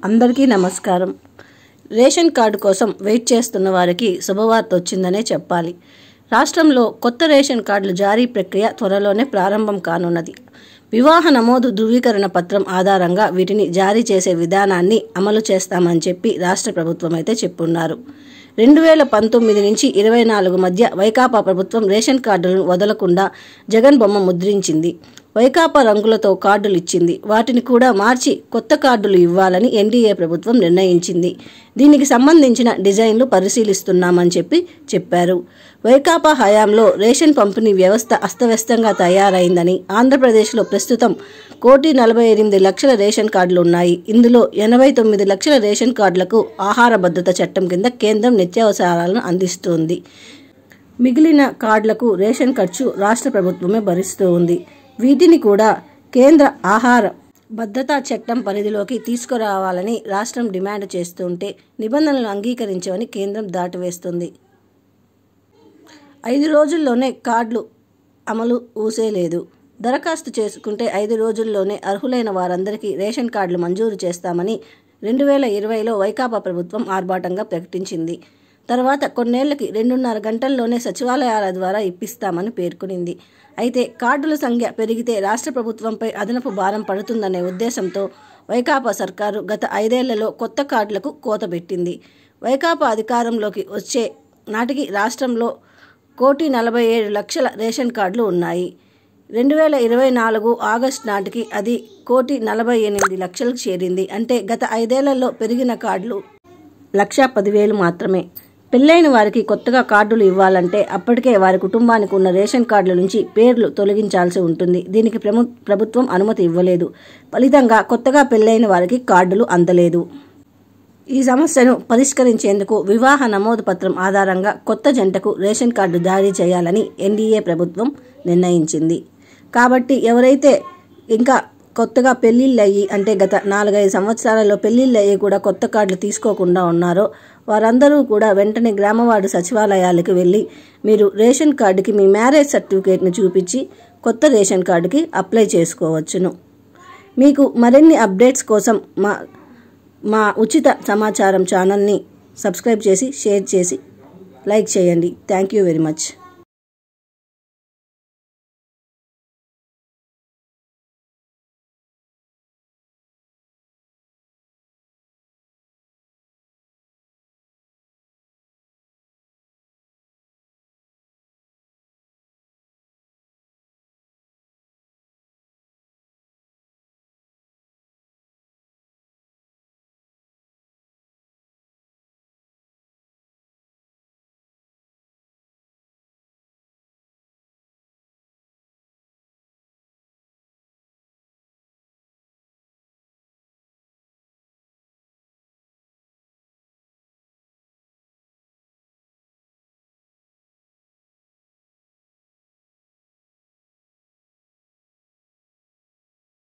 అందరికీ నమస్కారం. Ration card కోసం వెయిట్ చేస్తున్న వారికి శుభవార్త వచ్చిందనే చెప్పాలి. రాష్ట్రంలో కొత్త రేషన్ కార్డుల జారీ ప్రక్రియ త్వరలోనే ప్రారంభం కానున్నది. వివాహ నమోదు ధృవీకరణ పత్రం ఆధారంగా వీటిని జారీ చేసే విధానాన్ని అమలు చేస్తామని చెప్పి రాష్ట్ర ప్రభుత్వం అయితే చెప్పున్నారు. 2019 నుంచి 24 మధ్య వైకాపా ప్రభుత్వం రేషన్ కార్డులను వదలకుండా జగన్ బొమ్మ ముద్రించింది. వైకాపా రంగులతో కార్డులు ఇచ్చింది. వాటిని కూడా మార్చి కొత్త కార్డులు ఇవ్వాలని ఎన్డీఏ ప్రభుత్వం నిర్ణయించింది. దీనికి సంబంధించిన డిజైన్లు పరిశీలిస్తున్నామని చెప్పారు. వైకాపా హయాంలో రేషన్ పంపిణీ వ్యవస్థ అస్తవ్యస్తంగా తయారైందని, ఆంధ్రప్రదేశ్లో ప్రస్తుతం 1,48,00,000 రేషన్ కార్డులు ఉన్నాయి. ఇందులో 89 లక్షల రేషన్ కార్డులకు ఆహార భద్రత చట్టం కింద కేంద్రం నిత్యావసరాలను అందిస్తుంది. మిగిలిన కార్డులకు రేషన్ ఖర్చు రాష్ట్ర ప్రభుత్వమే భరిస్తూ ఉంది. వీటిని కూడా కేంద్ర ఆహార భద్రతా చట్టం పరిధిలోకి తీసుకురావాలని రాష్ట్రం డిమాండ్ చేస్తుంటే నిబంధనలు అంగీకరించవని కేంద్రం దాటివేస్తుంది. 5 రోజుల్లోనే కార్డులు అమలు ఊసేలేదు. దరఖాస్తు చేసుకుంటే 5 రోజుల్లోనే అర్హులైన వారందరికీ రేషన్ కార్డులు మంజూరు చేస్తామని 2020లో వైకాపా ప్రభుత్వం ఆర్భాటంగా ప్రకటించింది. తర్వాత కొన్నేళ్లకి 2.5 గంటల్లోనే సచివాలయాల ద్వారా ఇప్పిస్తామని పేర్కొనింది. అయితే కార్డుల సంఖ్య పెరిగితే రాష్ట్ర ప్రభుత్వంపై అదనపు భారం పడుతుందనే ఉద్దేశంతో వైకాపా సర్కారు గత 5 ఏళ్లలో కొత్త కార్డులకు కోత పెట్టింది. వైకాపా అధికారంలోకి వచ్చే నాటికి రాష్ట్రంలో 1,47,00,000 రేషన్ కార్డులు ఉన్నాయి. 2024 ఆగస్టు నాటికి అది 1,48,00,000 చేరింది. అంటే గత 5 ఏళ్లలో పెరిగిన కార్డులు 1,10,000 మాత్రమే. పెళ్లైన వారికి కొత్తగా కార్డులు ఇవ్వాలంటే అప్పటికే వారి కుటుంబానికి ఉన్న రేషన్ కార్డుల నుంచి పేర్లు తొలగించాల్సి ఉంటుంది. దీనికి ప్రభుత్వం అనుమతి ఇవ్వలేదు. ఫలితంగా కొత్తగా పెళ్లైన వారికి కార్డులు అందలేదు. ఈ సమస్యను పరిష్కరించేందుకు వివాహ నమోదు పత్రం ఆధారంగా కొత్త జంటకు రేషన్ కార్డు జారీ చేయాలని ఎన్డీఏ ప్రభుత్వం నిర్ణయించింది. కాబట్టి ఎవరైతే ఇంకా కొత్తగా పెళ్లిళ్ళు అయ్యి అంటే గత 4-5 సంవత్సరాలలో పెళ్లిళ్ళు అయ్యి కూడా కొత్త కార్డులు తీసుకోకుండా ఉన్నారో వారందరూ కూడా వెంటనే గ్రామవార్డు సచివాలయాలకు వెళ్ళి మీరు రేషన్ కార్డుకి మీ మ్యారేజ్ సర్టిఫికేట్ను చూపించి కొత్త రేషన్ కార్డుకి అప్లై చేసుకోవచ్చును. మీకు మరిన్ని అప్డేట్స్ కోసం మా ఉచిత సమాచారం ఛానల్ని సబ్స్క్రైబ్ చేసి షేర్ చేసి లైక్ చేయండి. Thank you very much.